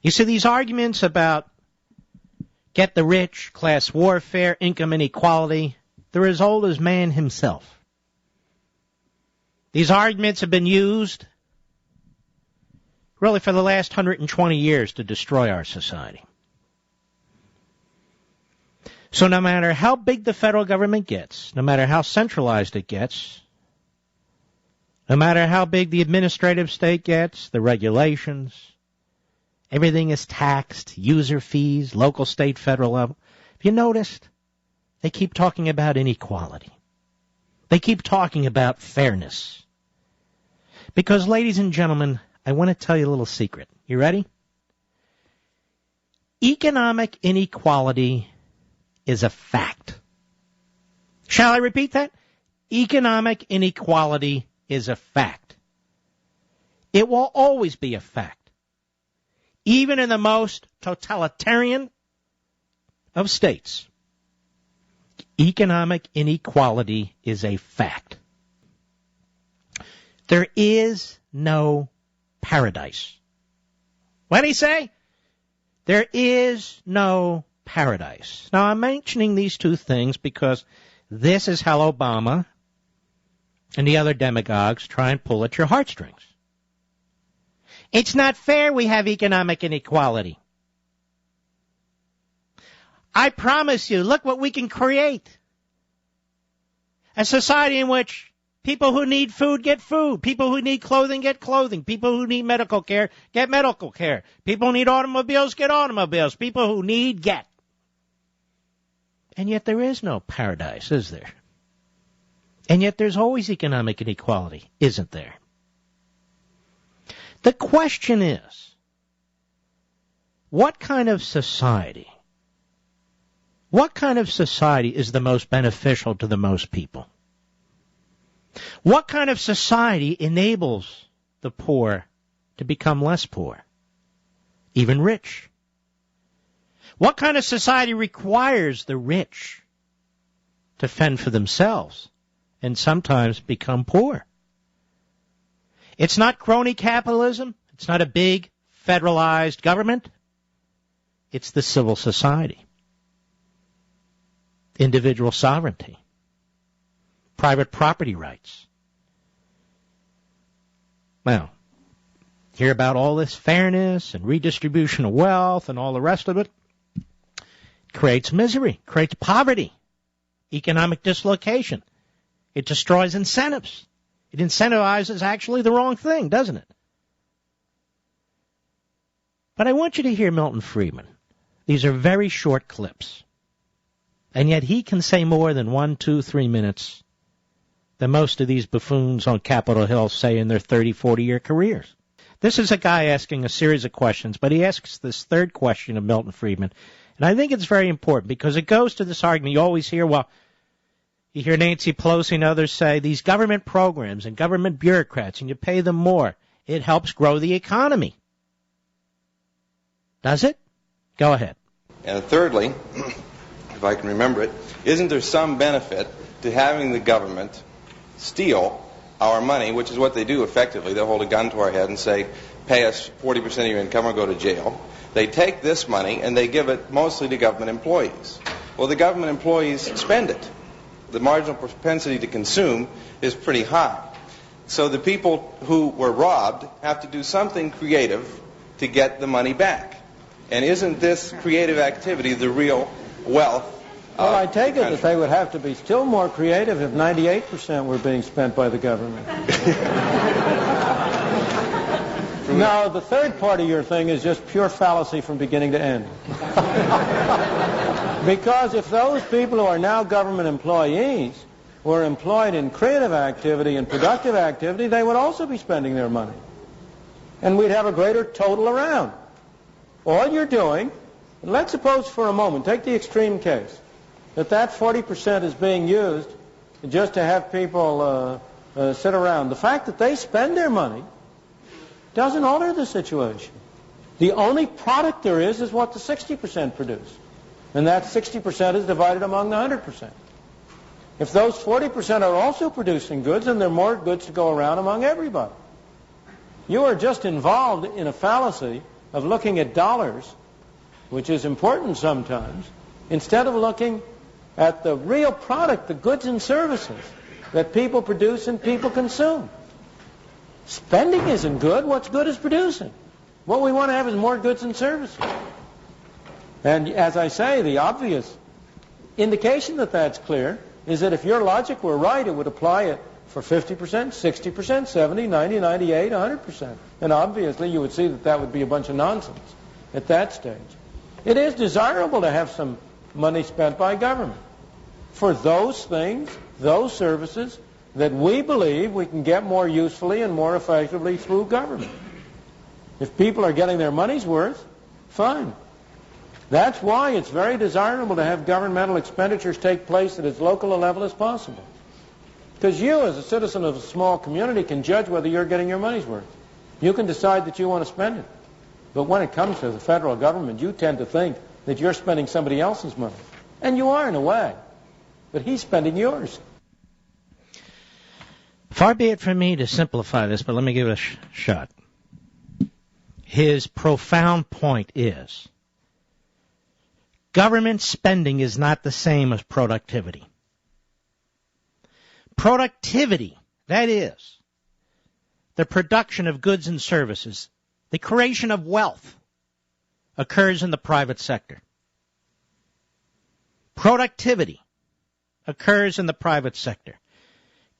You see, these arguments about get the rich, class warfare, income inequality, they're as old as man himself. These arguments have been used really for the last 120 years to destroy our society. So no matter how big the federal government gets, no matter how centralized it gets, no matter how big the administrative state gets, the regulations, everything is taxed, user fees, local, state, federal level. Have you noticed? They keep talking about inequality. They keep talking about fairness. Because, ladies and gentlemen, I want to tell you a little secret. You ready? Economic inequality is a fact. Shall I repeat that? Economic inequality is a fact. It will always be a fact. Even in the most totalitarian of states, economic inequality is a fact. There is no paradise. What did he say? There is no paradise. Now, I'm mentioning these two things because this is how Obama and the other demagogues try and pull at your heartstrings. It's not fair we have economic inequality. I promise you, look what we can create. A society in which people who need food get food. People who need clothing get clothing. People who need medical care get medical care. People who need automobiles get automobiles. People who need get. And yet there is no paradise, is there? And yet there's always economic inequality, isn't there? The question is, what kind of society is the most beneficial to the most people? What kind of society enables the poor to become less poor, even rich? What kind of society requires the rich to fend for themselves and sometimes become poor? It's not crony capitalism. It's not a big federalized government. It's the civil society. Individual sovereignty. Private property rights. Well, hear about all this fairness and redistribution of wealth and all the rest of it. Creates misery, creates poverty, economic dislocation. It destroys incentives. It incentivizes actually the wrong thing, doesn't it? But I want you to hear Milton Friedman. These are very short clips. And yet he can say more than 1, 2, 3 minutes than most of these buffoons on Capitol Hill say in their 30, 40-year careers. This is a guy asking a series of questions, but he asks this third question of Milton Friedman. And I think it's very important because it goes to this argument. You always hear, well, you hear Nancy Pelosi and others say these government programs and government bureaucrats, and you pay them more. It helps grow the economy. Does it? Go ahead. And thirdly, if I can remember it, isn't there some benefit to having the government steal our money, which is what they do effectively? They'll hold a gun to our head and say, pay us 40% of your income or go to jail. They take this money and they give it mostly to government employees. Well, the government employees spend it. The marginal propensity to consume is pretty high. So the people who were robbed have to do something creative to get the money back. And isn't this creative activity the real wealth? Well, I take it that they would have to be still more creative if 98% were being spent by the government. No, the third part of your thing is just pure fallacy from beginning to end. Because if those people who are now government employees were employed in creative activity and productive activity, they would also be spending their money. And we'd have a greater total around. All you're doing, let's suppose for a moment, take the extreme case, that 40% is being used just to have people sit around. The fact that they spend their money doesn't alter the situation. The only product there is what the 60% produce. And that 60% is divided among the 100%. If those 40% are also producing goods, then there are more goods to go around among everybody. You are just involved in a fallacy of looking at dollars, which is important sometimes, instead of looking at the real product, the goods and services that people produce and people consume. Spending isn't good. What's good is producing. What we want to have is more goods and services. And as I say, the obvious indication that that's clear is that if your logic were right, it would apply it for 50%, 60%, 70, 90, 98, 100%. And obviously you would see that that would be a bunch of nonsense at that stage. It is desirable to have some money spent by government for those things, those services that we believe we can get more usefully and more effectively through government. If people are getting their money's worth, fine. That's why it's very desirable to have governmental expenditures take place at as local a level as possible. Because you, as a citizen of a small community, can judge whether you're getting your money's worth. You can decide that you want to spend it. But when it comes to the federal government, you tend to think that you're spending somebody else's money. And you are in a way. But he's spending yours. Far be it from me to simplify this, but let me give it a shot. His profound point is, government spending is not the same as productivity. Productivity, that is, the production of goods and services, the creation of wealth, occurs in the private sector. Productivity occurs in the private sector.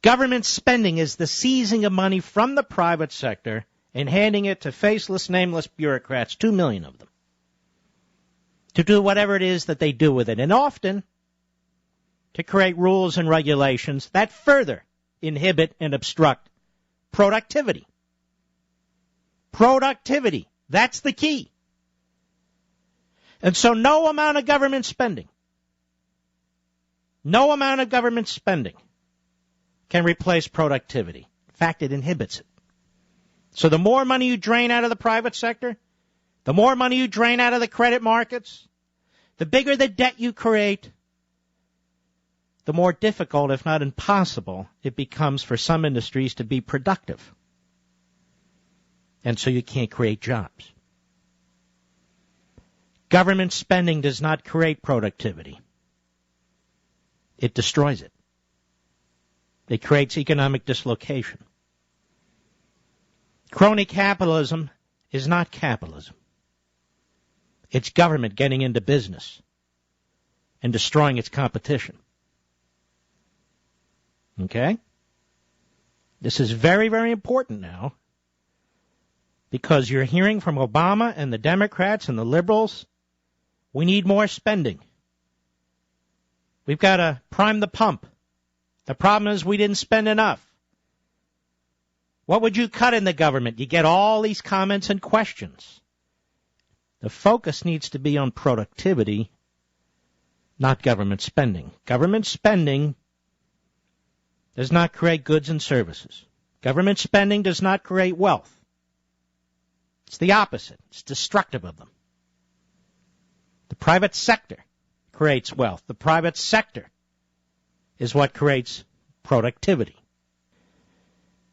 Government spending is the seizing of money from the private sector and handing it to faceless, nameless bureaucrats, 2 million of them, to do whatever it is that they do with it, and often to create rules and regulations that further inhibit and obstruct productivity. Productivity, that's the key. And so no amount of government spending can replace productivity. In fact, it inhibits it. So the more money you drain out of the private sector, the more money you drain out of the credit markets, the bigger the debt you create, the more difficult, if not impossible, it becomes for some industries to be productive. And so you can't create jobs. Government spending does not create productivity. It destroys it. It creates economic dislocation. Crony capitalism is not capitalism. It's government getting into business and destroying its competition. Okay? This is very, very important now because you're hearing from Obama and the Democrats and the liberals, we need more spending. We've got to prime the pump. The problem is we didn't spend enough. What would you cut in the government? You get all these comments and questions. The focus needs to be on productivity, not government spending. Government spending does not create goods and services. Government spending does not create wealth. It's the opposite. It's destructive of them. The private sector creates wealth. The private sector is what creates productivity.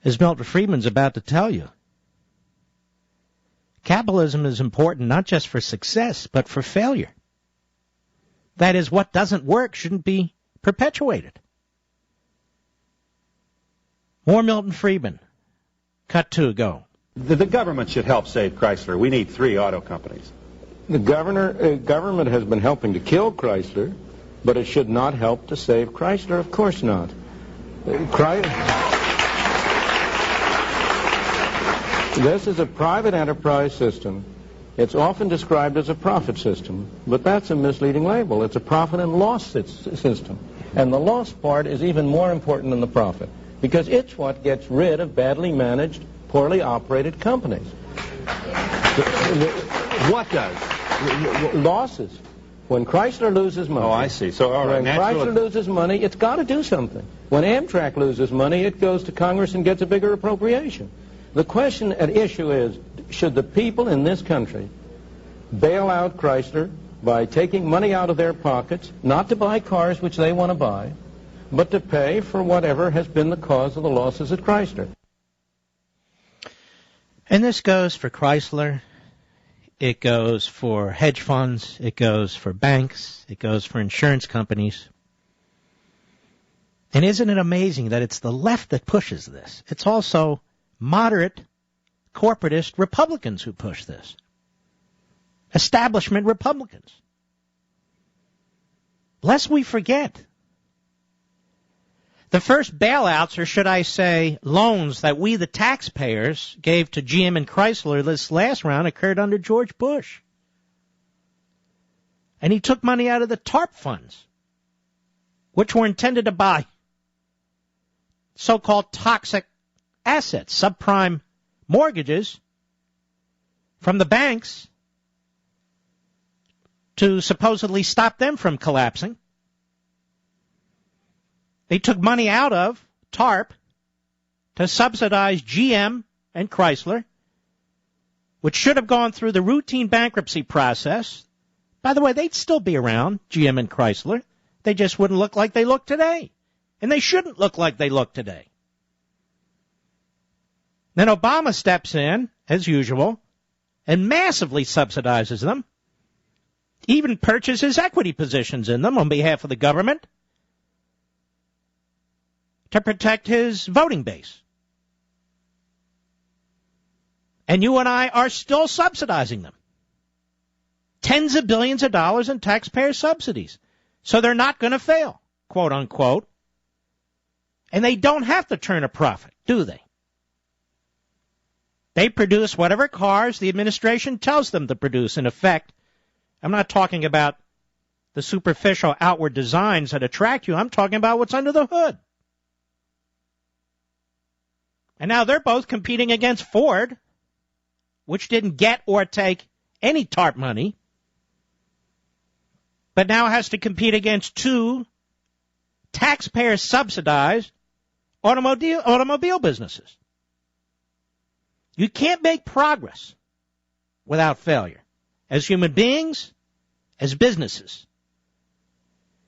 As Milton Friedman's about to tell you, capitalism is important not just for success, but for failure. That is, what doesn't work shouldn't be perpetuated. More Milton Friedman. Cut 2, go. The government should help save Chrysler. We need 3 auto companies. The government has been helping to kill Chrysler, but it should not help to save Chrysler. Of course not. This is a private enterprise system. It's often described as a profit system, but that's a misleading label. It's a profit and loss system. And the loss part is even more important than the profit, because it's what gets rid of badly managed, poorly operated companies. What does? Losses. When Chrysler loses money. Oh, I see. So, all right. When Chrysler loses money, it's got to do something. When Amtrak loses money, it goes to Congress and gets a bigger appropriation. The question at issue is, should the people in this country bail out Chrysler by taking money out of their pockets, not to buy cars which they want to buy, but to pay for whatever has been the cause of the losses at Chrysler? And this goes for Chrysler It goes for hedge funds. It goes for banks. It goes for insurance companies. And isn't it amazing that it's the left that pushes this? It's also moderate, corporatist Republicans who push this. Establishment Republicans. Lest we forget, the first bailouts, or should I say loans, that we, the taxpayers, gave to GM and Chrysler this last round occurred under George Bush. And he took money out of the TARP funds, which were intended to buy so-called toxic assets, subprime mortgages from the banks to supposedly stop them from collapsing. They took money out of TARP to subsidize GM and Chrysler, which should have gone through the routine bankruptcy process. By the way, they'd still be around, GM and Chrysler. They just wouldn't look like they look today. And they shouldn't look like they look today. Then Obama steps in, as usual, and massively subsidizes them, even purchases equity positions in them on behalf of the government to protect his voting base. And you and I are still subsidizing them. Tens of billions of dollars in taxpayer subsidies. So they're not going to fail, quote unquote. And they don't have to turn a profit, do they? They produce whatever cars the administration tells them to produce. In effect, I'm not talking about the superficial outward designs that attract you. I'm talking about what's under the hood. And now they're both competing against Ford, which didn't get or take any TARP money, but now has to compete against two taxpayer-subsidized automobile businesses. You can't make progress without failure, as human beings, as businesses.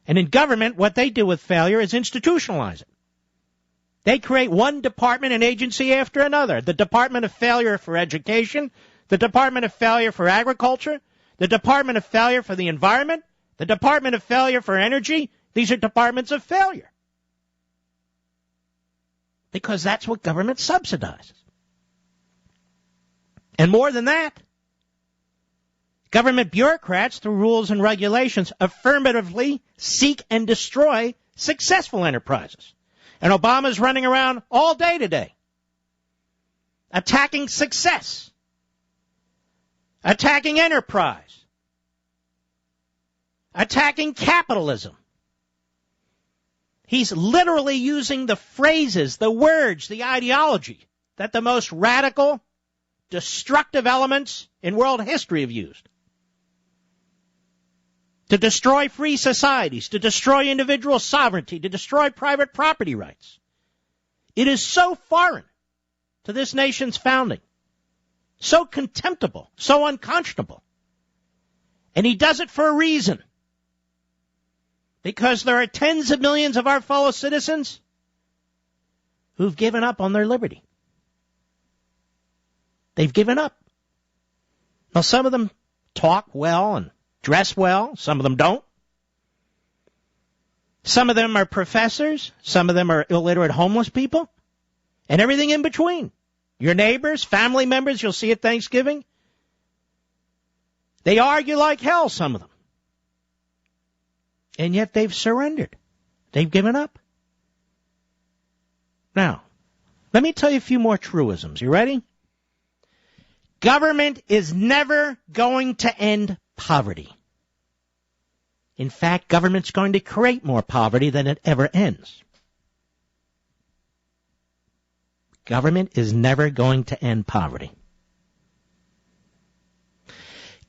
And in government, what they do with failure is institutionalize it. They create one department and agency after another. The Department of Failure for Education, the Department of Failure for Agriculture, the Department of Failure for the Environment, the Department of Failure for Energy. These are departments of failure. Because that's what government subsidizes. And more than that, government bureaucrats, through rules and regulations, affirmatively seek and destroy successful enterprises. And Obama's running around all day today, attacking success, attacking enterprise, attacking capitalism. He's literally using the phrases, the words, the ideology that the most radical, destructive elements in world history have used. To destroy free societies, to destroy individual sovereignty, to destroy private property rights. It is so foreign to this nation's founding, so contemptible, so unconscionable. And he does it for a reason. Because there are tens of millions of our fellow citizens who've given up on their liberty. They've given up. Now, some of them talk well and dress well. Some of them don't. Some of them are professors. Some of them are illiterate homeless people. And everything in between. Your neighbors, family members you'll see at Thanksgiving. They argue like hell, some of them. And yet they've surrendered. They've given up. Now, let me tell you a few more truisms. You ready? Government is never going to end poverty. In fact, government's going to create more poverty than it ever ends. Government is never going to end poverty.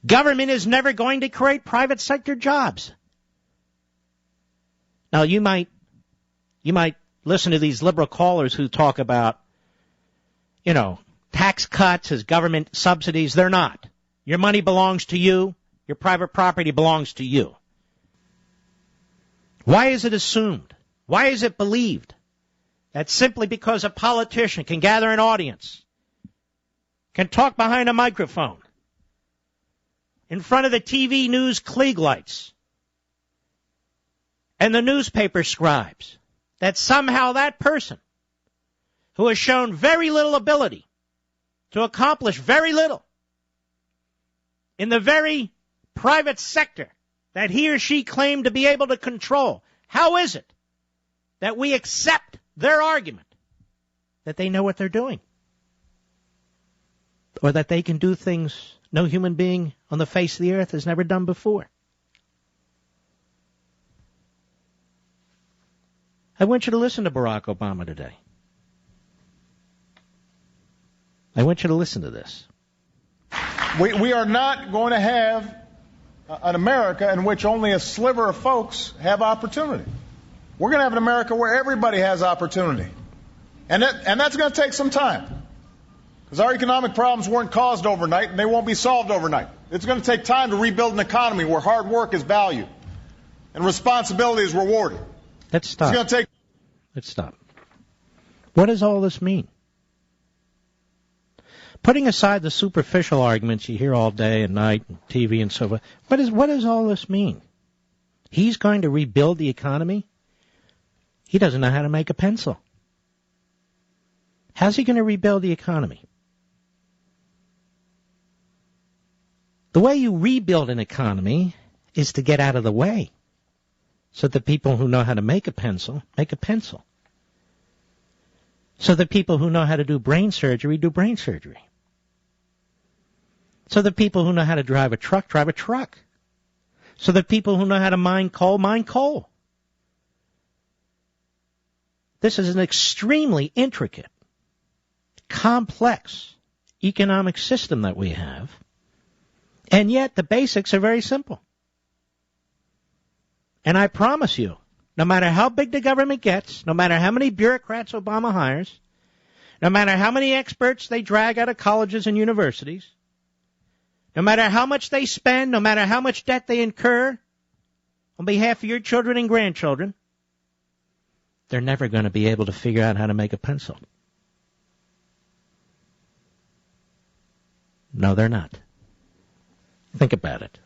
Government is never going to create private sector jobs. Now, you might listen to these liberal callers who talk about, tax cuts as government subsidies. They're not. Your money belongs to you. Your private property belongs to you. Why is it assumed? Why is it believed that simply because a politician can gather an audience, can talk behind a microphone, in front of the TV news Klieg lights and the newspaper scribes that somehow that person who has shown very little ability to accomplish very little in the very private sector that he or she claimed to be able to control, how is it that we accept their argument that they know what they're doing? Or that they can do things no human being on the face of the earth has never done before? I want you to listen to Barack Obama today. I want you to listen to this. We are not going to have an America in which only a sliver of folks have opportunity. We're going to have an America where everybody has opportunity. And that's going to take some time. Because our economic problems weren't caused overnight, and they won't be solved overnight. It's going to take time to rebuild an economy where hard work is valued and responsibility is rewarded. Let's stop. It's going to take... Let's stop. What does all this mean? Putting aside the superficial arguments you hear all day and night on TV and so forth, what does all this mean? He's going to rebuild the economy? He doesn't know how to make a pencil. How's he going to rebuild the economy? The way you rebuild an economy is to get out of the way so that people who know how to make a pencil, make a pencil. So that people who know how to do brain surgery, do brain surgery. So that people who know how to drive a truck, drive a truck. So that people who know how to mine coal, mine coal. This is an extremely intricate, complex economic system that we have. And yet the basics are very simple. And I promise you, no matter how big the government gets, no matter how many bureaucrats Obama hires, no matter how many experts they drag out of colleges and universities, no matter how much they spend, no matter how much debt they incur on behalf of your children and grandchildren, they're never going to be able to figure out how to make a pencil. No, they're not. Think about it.